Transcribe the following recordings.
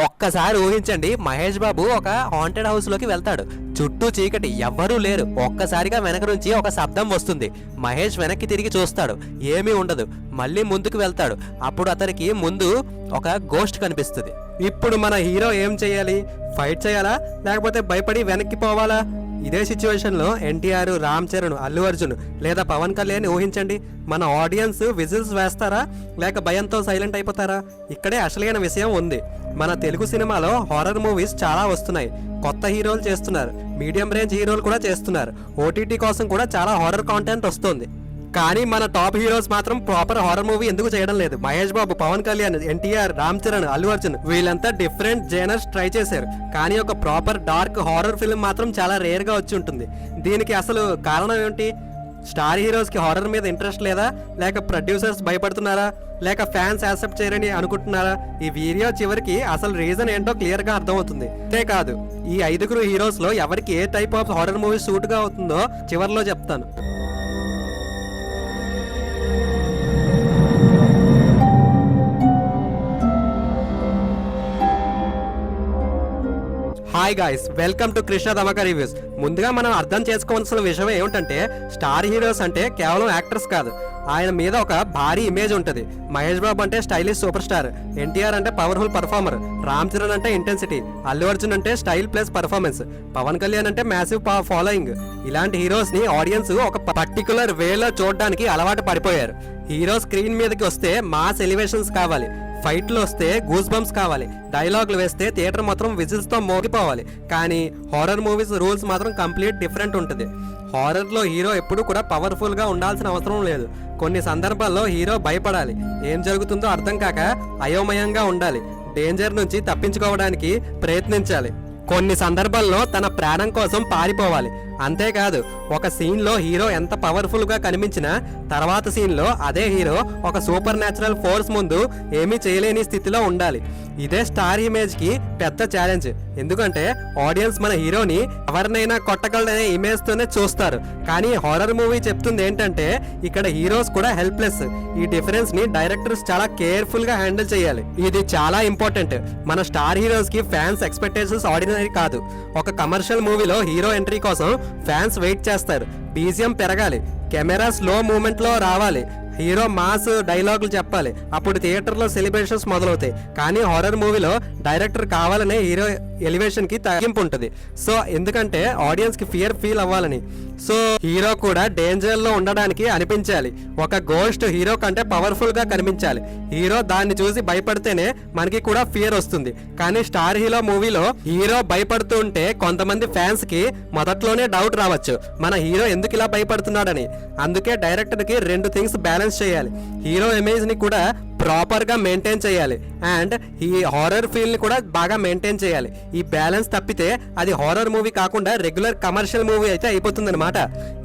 ఒక్కసారి ఊహించండి, మహేష్ బాబు ఒక హాంటెడ్ హౌస్ లోకి వెళ్తాడు. చుట్టూ చీకటి, ఎవ్వరూ లేరు. ఒక్కసారిగా వెనక నుంచి ఒక శబ్దం వస్తుంది. మహేష్ వెనక్కి తిరిగి చూస్తాడు, ఏమీ ఉండదు. మళ్ళీ ముందుకు వెళ్తాడు. అప్పుడు అతనికి ముందు ఒక గోస్ట్ కనిపిస్తుంది. ఇప్పుడు మన హీరో ఏం చేయాలి? ఫైట్ చేయాలా, లేకపోతే భయపడి వెనక్కి పోవాలా? ఇదే సిచ్యువేషన్లో ఎన్టీఆర్, రామ్ చరణ్, అల్లు అర్జున్ లేదా పవన్ కళ్యాణ్ ఊహించండి. మన ఆడియన్స్ విజిల్స్ వేస్తారా, లేక భయంతో సైలెంట్ అయిపోతారా? ఇక్కడే అసలైన విషయం ఉంది. మన తెలుగు సినిమాలో హారర్ మూవీస్ చాలా వస్తున్నాయి. కొత్త హీరోలు చేస్తున్నారు, మీడియం రేంజ్ హీరోలు కూడా చేస్తున్నారు. ఓటీటీ కోసం కూడా చాలా హారర్ కాంటెంట్ వస్తుంది. కానీ మన టాప్ హీరోస్ మాత్రం ప్రాపర్ హారర్ మూవీ ఎందుకు చేయడం లేదు? మహేష్ బాబు, పవన్ కళ్యాణ్, ఎన్టీఆర్, రామ్ చరణ్, అల్లు అర్జున్ వీళ్ళంతా డిఫరెంట్ జేనర్స్ ట్రై చేశారు. కానీ ఒక ప్రాపర్ డార్క్ హారర్ ఫిల్మ్ మాత్రం చాలా రేర్ గా వచ్చి ఉంటుంది. దీనికి అసలు కారణం ఏంటి? స్టార్ హీరోస్ కి హారర్ మీద ఇంట్రెస్ట్ లేదా, లేక ప్రొడ్యూసర్స్ భయపడుతున్నారా, లేక ఫ్యాన్స్ యాక్సెప్ట్ చేయరని అనుకుంటున్నారా? ఈ వీడియో చివరికి అసలు రీజన్ ఏంటో క్లియర్ గా అర్థమవుతుంది. అంతేకాదు, ఈ 5 హీరోస్ లో ఎవరికి ఏ టైప్ ఆఫ్ హారర్ మూవీ సూట్ గా అవుతుందో చివరిలో చెప్తాను. Hi guys, welcome to Krishna Dhamaka reviews. ముందుగా మనం అర్థం చేసుకోవాల్సిన విషయం ఏమిటంటే, స్టార్ హీరోస్ అంటే కేవలం యాక్టర్స్ కాదు, ఆయన మీద ఒక భారీ ఇమేజ్ ఉంటుంది. మహేష్ బాబు అంటే స్టైలిష్ సూపర్ స్టార్, ఎన్టీఆర్ అంటే పవర్ఫుల్ పర్ఫార్మర్, రామ్ చరణ్ అంటే ఇంటెన్సిటీ, అల్లు అర్జున్ అంటే style plus performance, Pawan Kalyan అంటే మ్యాసివ్ ఫాలోయింగ్. ఇలాంటి హీరోస్ ని ఆడియన్స్ ఒక పర్టికులర్ వేలో చూడడానికి అలవాటు పడిపోయారు. హీరో స్క్రీన్ మీదకి వస్తే మాస్ ఎలివేషన్స్ కావాలి, ఫైట్లు వస్తే గూస్ బంప్స్ కావాలి, డైలాగులు వేస్తే థియేటర్ మాత్రం విజిల్స్ తో మోగిపోవాలి. కానీ హారర్ మూవీస్ రూల్స్ మాత్రం కంప్లీట్ డిఫరెంట్ ఉంటుంది. హారర్ లో హీరో ఎప్పుడు కూడా పవర్ఫుల్ గా ఉండాల్సిన అవసరం లేదు. కొన్ని సందర్భాల్లో హీరో భయపడాలి, ఏం జరుగుతుందో అర్థం కాక అయోమయంగా ఉండాలి, డేంజర్ నుంచి తప్పించుకోవడానికి ప్రయత్నించాలి, కొన్ని సందర్భాల్లో తన ప్రాణం కోసం పారిపోవాలి. అంతేకాదు, ఒక సీన్ లో హీరో ఎంత పవర్ఫుల్ గా కనిపించినా తర్వాత సీన్ లో అదే హీరో ఒక సూపర్ న్యాచురల్ ఫోర్స్ ముందు ఏమీ చేయలేని స్థితిలో ఉండాలి. ఇదే స్టార్ ఇమేజ్ కి పెద్ద ఛాలెంజ్. ఎందుకంటే ఆడియన్స్ మన హీరోని ఎవరినైనా కొట్టగలడనే ఇమేజ్ తోనే చూస్తారు. కానీ హారర్ మూవీ చెప్తుంది ఏంటంటే, ఇక్కడ హీరోస్ కూడా హెల్ప్లెస్. ఈ డిఫరెన్స్ ని డైరెక్టర్స్ చాలా కేర్ఫుల్ గా హ్యాండిల్ చేయాలి. ఇది చాలా ఇంపార్టెంట్. మన స్టార్ హీరోస్ కి ఫ్యాన్స్ ఎక్స్పెక్టేషన్స్ ఆర్డినరీ కాదు. ఒక కమర్షియల్ మూవీలో హీరో ఎంట్రీ కోసం ఫ్యాన్స్ వెయిట్ చేస్తారు. బీజిఎం పెరగాలి, కెమెరా స్లో మూమెంట్ లో రావాలి, హీరో మాస్ డైలాగులు చెప్పాలి, అప్పుడు థియేటర్లో సెలబ్రేషన్స్ మొదలవుతాయి. కానీ హారర్ మూవీలో డైరెక్టర్ కావాలనే హీరో ఎలివేషన్ కి తగ్గింపు ఉంటుంది. సో ఎందుకంటే ఆడియన్స్ కి ఫియర్ ఫీల్ అవ్వాలని. సో హీరో కూడా డేంజర్ లో ఉండడానికి అనిపించాలి. ఒక గోస్ట్ హీరో కంటే పవర్ఫుల్ గా కనిపించాలి. హీరో దాన్ని చూసి భయపడితేనే మనకి కూడా ఫియర్ వస్తుంది. కానీ స్టార్ హీరో మూవీలో హీరో భయపడుతూ ఉంటే కొంతమంది ఫ్యాన్స్ కి మొదట్లోనే డౌట్ రావచ్చు, మన హీరో ఎందుకు ఇలా భయపడుతున్నాడని. అందుకే డైరెక్టర్ కి 2 థింగ్స్ బ్యాలెన్స్ చేయాలి. హీరో ఇమేజ్ ని కూడా ప్రాపర్ గా మెయింటైన్ చేయాలి, అండ్ ఈ హారర్ ఫీల్ ని కూడా బాగా మెయింటైన్ చేయాలి. ఈ బ్యాలెన్స్ తప్పితే అది హారర్ మూవీ కాకుండా రెగ్యులర్ కమర్షియల్ మూవీ అయితే అయిపోతుంది అనమాట.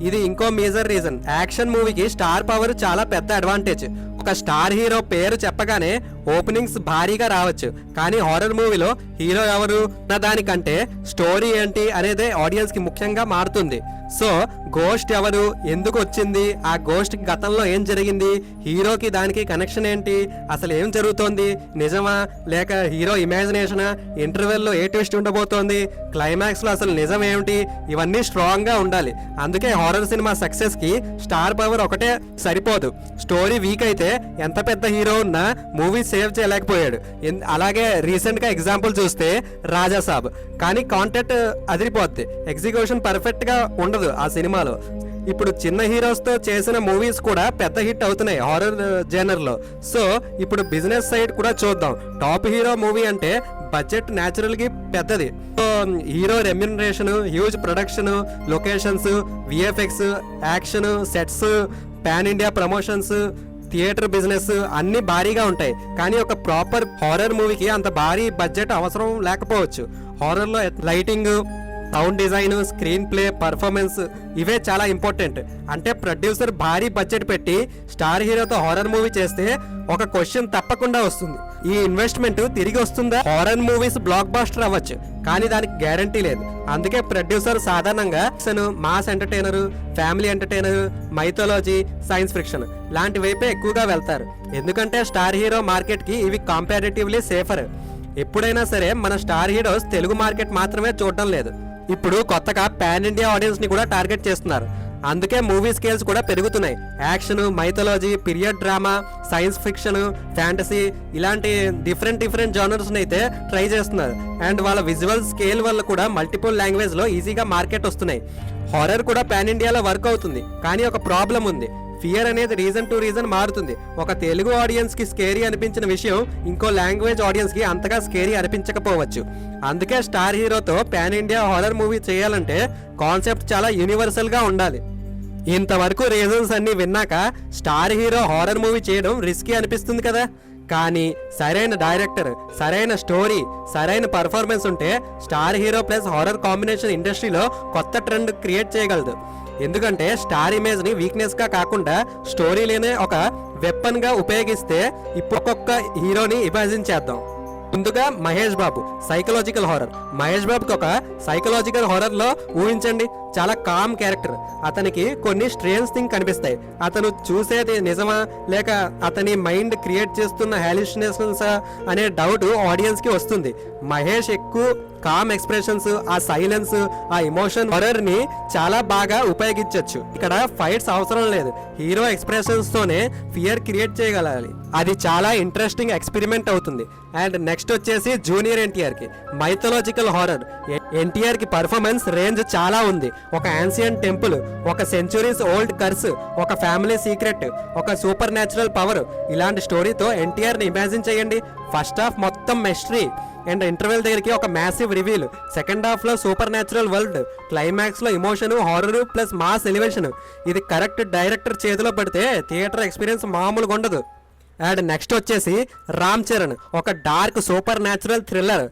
ఇది ఇంకో మేజర్ రీజన్. యాక్షన్ మూవీకి స్టార్ పవర్ చాలా పెద్ద అడ్వాంటేజ్. ఒక స్టార్ హీరో పేరు చెప్పగానే ఓపెనింగ్స్ భారీగా రావచ్చు. కానీ హారర్ మూవీలో హీరో ఎవరు అన్న దానికంటే స్టోరీ ఏంటి అనేదే ఆడియన్స్ కి ముఖ్యంగా మారుతుంది. సో గోస్ట్ ఎవరు, ఎందుకు వచ్చింది, ఆ గోస్ట్ గతంలో ఏం జరిగింది, హీరోకి దానికి కనెక్షన్ ఏంటి, అసలు ఏం జరుగుతోంది, నిజమా లేక హీరో ఇమాజినేషనా, ఇంటర్వెల్లో ఏ ట్విస్ట్ ఉండబోతోంది, క్లైమాక్స్ లో అసలు నిజం ఏమిటి, ఇవన్నీ స్ట్రాంగ్ గా ఉండాలి. అందుకే హారర్ సినిమా సక్సెస్ కి స్టార్ పవర్ ఒకటే సరిపోదు. స్టోరీ వీక్ అయితే ఎంత పెద్ద హీరో ఉన్నా మూవీ సేవ్ చేయలేకపోయాడు. అలాగే రీసెంట్ గా ఎగ్జాంపుల్ చూస్తే రాజాసాబ్. కానీ కాంటెంట్ అదిరిపోద్ది, ఎగ్జిక్యూషన్ పర్ఫెక్ట్ గా ఉండదు ఆ సినిమాలో. ఇప్పుడు చిన్న హీరోస్ తో చేసిన మూవీస్ కూడా పెద్ద హిట్ అవుతున్నాయి హారర్ జేనర్ లో. సో ఇప్పుడు బిజినెస్ సైడ్ కూడా చూద్దాం. టాప్ హీరో మూవీ అంటే బడ్జెట్ న్యాచురల్ కి పెద్దది. So hero remuneration, huge production, locations, VFX, action, sets, pan India promotions, theatre business అన్ని భారీగా ఉంటాయి. కానీ ఒక ప్రాపర్ హారర్ మూవీకి అంత భారీ బడ్జెట్ అవసరం లేకపోవచ్చు. హారర్ లో lighting, sound design, screen play, performance ఇవే చాలా ఇంపార్టెంట్. అంటే ప్రొడ్యూసర్ భారీ బడ్జెట్ పెట్టి స్టార్ హీరోతో హారర్ మూవీ చేస్తే ఒక క్వశ్చన్ తప్పకుండా వస్తుంది, ఈ ఇన్వెస్ట్మెంట్ తిరిగి వస్తుందా? హారర్ మూవీస్ బ్లాక్ బాస్టర్ అవ్వచ్చు, కానీ దానికి గ్యారంటీ లేదు. అందుకే ప్రొడ్యూసర్ సాధారణంగా mass entertainer, family entertainer, mythology, science fiction లాంటి వైపే ఎక్కువగా వెళ్తారు. ఎందుకంటే స్టార్ హీరో మార్కెట్ కి ఇవి కంపారిటివ్లీ సేఫర్. ఎప్పుడైనా సరే మన స్టార్ హీరోస్ తెలుగు మార్కెట్ మాత్రమే చూడడం లేదు, ఇప్పుడు కొత్తగా పాన్ ఇండియా ఆడియన్స్ ని కూడా టార్గెట్ చేస్తున్నారు. అందుకే మూవీ స్కేల్స్ కూడా పెరుగుతున్నాయి. Action, mythology, period drama, science fiction, fantasy ఇలాంటి డిఫరెంట్ జానర్స్ అయితే ట్రై చేస్తున్నారు. అండ్ వాళ్ళ విజువల్ స్కేల్ వల్ల కూడా మల్టిపుల్ లాంగ్వేజ్ లో ఈజీగా మార్కెట్ వస్తున్నాయి. హారర్ కూడా పాన్ ఇండియాలో వర్క్ అవుతుంది, కానీ ఒక ప్రాబ్లం ఉంది. ఫియర్ అనేది రీజన్ టు రీజన్ మారుతుంది. ఒక తెలుగు ఆడియన్స్ కి స్కేరీ అనిపించిన విషయం ఇంకో లాంగ్వేజ్ ఆడియన్స్ కి అంతగా స్కేరీ అనిపించకపోవచ్చు. అందుకే స్టార్ హీరోతో పాన్ ఇండియా హారర్ మూవీ చేయాలంటే కాన్సెప్ట్ చాలా యూనివర్సల్ గా ఉండాలి. ఇంతవరకు రీజన్స్ అన్ని విన్నాక స్టార్ హీరో హారర్ మూవీ చేయడం రిస్కీ అనిపిస్తుంది కదా. కానీ సరైన డైరెక్టర్, సరైన స్టోరీ, సరైన పర్ఫార్మెన్స్ ఉంటే star hero plus horror combination ఇండస్ట్రీలో కొత్త ట్రెండ్ క్రియేట్ చేయగలదు. ఎందుకంటే స్టార్ ఇమేజ్ ని వీక్నెస్ గా కాకుండా స్టోరీలోనే ఒక వెపన్ గా ఉపయోగిస్తే ఇప్పుడు ఒక్కొక్క హీరోని ఇమాజిన్ చేద్దాం. ముందుగా మహేష్ బాబు సైకలాజికల్ హారర్. మహేష్ బాబుకి ఒక సైకలాజికల్ హారర్ లో ఊహించండి, చాలా కామ్ క్యారెక్టర్. అతనికి కొన్ని స్ట్రేంజ్ థింగ్ కనిపిస్తాయి. అతను చూసేది నిజమా లేక అతని మైండ్ క్రియేట్ చేస్తున్న హాలిసినేషన్స్ అనే డౌట్ ఆడియన్స్ కి వస్తుంది. మహేష్ ఎక్కువ కామ్ ఎక్స్ప్రెషన్స్, ఆ సైలెన్స్, ఆ ఎమోషన్ హారర్ ని చాలా బాగా ఉపయోగించవచ్చు. ఇక్కడ ఫైట్స్ అవసరం లేదు, హీరో ఎక్స్ప్రెషన్స్ తోనే ఫియర్ క్రియేట్ చేయగలగాలి. అది చాలా ఇంట్రెస్టింగ్ ఎక్స్పెరిమెంట్ అవుతుంది. అండ్ నెక్స్ట్ వచ్చేసి జూనియర్ ఎన్టీఆర్ కి మైథాలజికల్ హారర్. ఎన్టీఆర్ కి పర్ఫార్మెన్స్ రేంజ్ చాలా ఉంది. ఒక యాన్సియన్ టెంపుల్, ఒక సెంచురీస్ ఓల్డ్ కర్స్, ఒక ఫ్యామిలీ సీక్రెట్, ఒక సూపర్ న్యాచురల్ పవర్, ఇలాంటి స్టోరీతో ఎన్టీఆర్ ని ఇమాజిన్ చేయండి. ఫస్ట్ హాఫ్ మొత్తం మిస్టరీ అండ్ ఇంటర్వెల్ దగ్గరికి ఒక మ్యాసివ్ రివీల్, సెకండ్ హాఫ్ లో సూపర్ న్యాచురల్ వరల్డ్, క్లైమాక్స్ లో emotion, horror plus mass elevation. ఇది కరెక్ట్ డైరెక్టర్ చేతిలో పడితే థియేటర్ ఎక్స్పీరియన్స్ మామూలుగా ఉండదు. అండ్ నెక్స్ట్ వచ్చేసి రామ్ చరణ్, ఒక dark super natural thriller.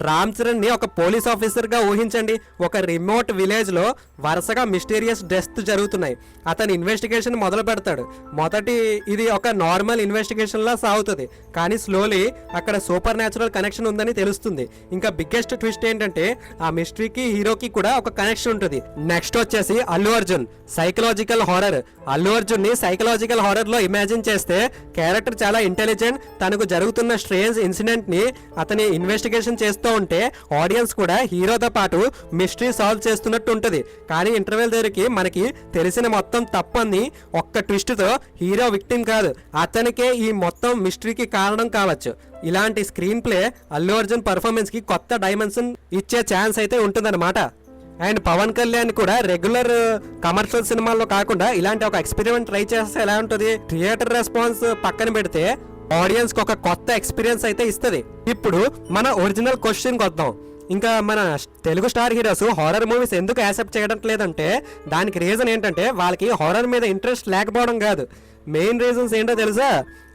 Ram Charan ని ఒక పోలీస్ ఆఫీసర్ గా ఊహించండి. ఒక రిమోట్ విలేజ్ లో వరుసగా మిస్టీరియస్ డెత్ జరుగుతున్నాయి. అతను ఇన్వెస్టిగేషన్ మొదలు పెడతాడు. మొదటి ఇది ఒక నార్మల్ ఇన్వెస్టిగేషన్ లా సాగుతుంది, కానీ స్లోలీ అక్కడ సూపర్ న్యాచురల్ కనెక్షన్ ఉందని తెలుస్తుంది. ఇంకా బిగ్గెస్ట్ ట్విస్ట్ ఏంటంటే ఆ మిస్టరీకి హీరోకి కూడా ఒక కనెక్షన్ ఉంటుంది. నెక్స్ట్ వచ్చేసి అల్లు అర్జున్ సైకలాజికల్ హారర్. అల్లు అర్జున్ ని సైకలాజికల్ హారర్ లో ఇమాజిన్ చేస్తే క్యారెక్టర్ చాలా ఇంటెలిజెంట్. తనకు జరుగుతున్న స్ట్రేంజ్ ఇన్సిడెంట్ ని అతని ఇన్వెస్టిగేషన్ చేస్తూ ఉంటే ఆడియన్స్ కూడా హీరోతో పాటు మిస్టరీ సాల్వ్ చేస్తున్నట్టు ఉంటుంది. కానీ ఇంటర్వెల్ దగ్గరికి మనకి తెలిసిన మొత్తం తప్పని ఒక్క ట్విస్ట్ తో హీరో విక్టిమ్ కాదు, అతనికే ఈ మొత్తం మిస్టరీకి కారణం కావచ్చు. ఇలాంటి screen play Allu Arjun performance కి కొత్త డైమెన్షన్ ఇచ్చే ఛాన్స్ అయితే ఉంటుందన్నమాట. అండ్ పవన్ కళ్యాణ్ కూడా రెగ్యులర్ కమర్షియల్ సినిమాల్లో కాకుండా ఇలాంటి ఒక ఎక్స్పెరిమెంట్ ట్రై చేస్తే ఎలా ఉంటుంది. థియేటర్ రెస్పాన్స్ పక్కన పెడితే ఆడియన్స్ కి ఒక కొత్త ఎక్స్పీరియన్స్ అయితే ఇస్తుంది. ఇప్పుడు మన ఒరిజినల్ క్వశ్చన్ వద్దాం. ఇంకా మన Telugu star heroes horror movies ఎందుకు యాక్సెప్ట్ చేయడం లేదంటే దానికి రీజన్ ఏంటంటే వాళ్ళకి హారర్ మీద ఇంట్రెస్ట్ లేకపోవడం కాదు. మెయిన్ రీజన్స్ ఏంటో తెలుసా?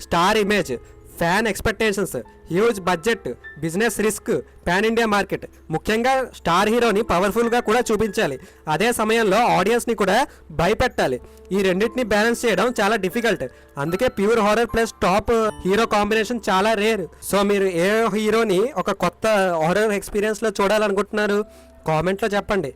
Star image, fan expectations, huge budget, business risk, pan India market. ముఖ్యంగా స్టార్ హీరోని పవర్ఫుల్ గా కూడా చూపించాలి, అదే సమయంలో ఆడియన్స్ ని కూడా భయపెట్టాలి. ఈ రెండింటిని బ్యాలెన్స్ చేయడం చాలా డిఫికల్ట్. అందుకే pure horror plus top hero combination చాలా రేర్. సో మీరు ఏ హీరోని ఒక కొత్త హారర్ ఎక్స్పీరియన్స్ లో చూడాలనుకుంటున్నారు కామెంట్ లో చెప్పండి.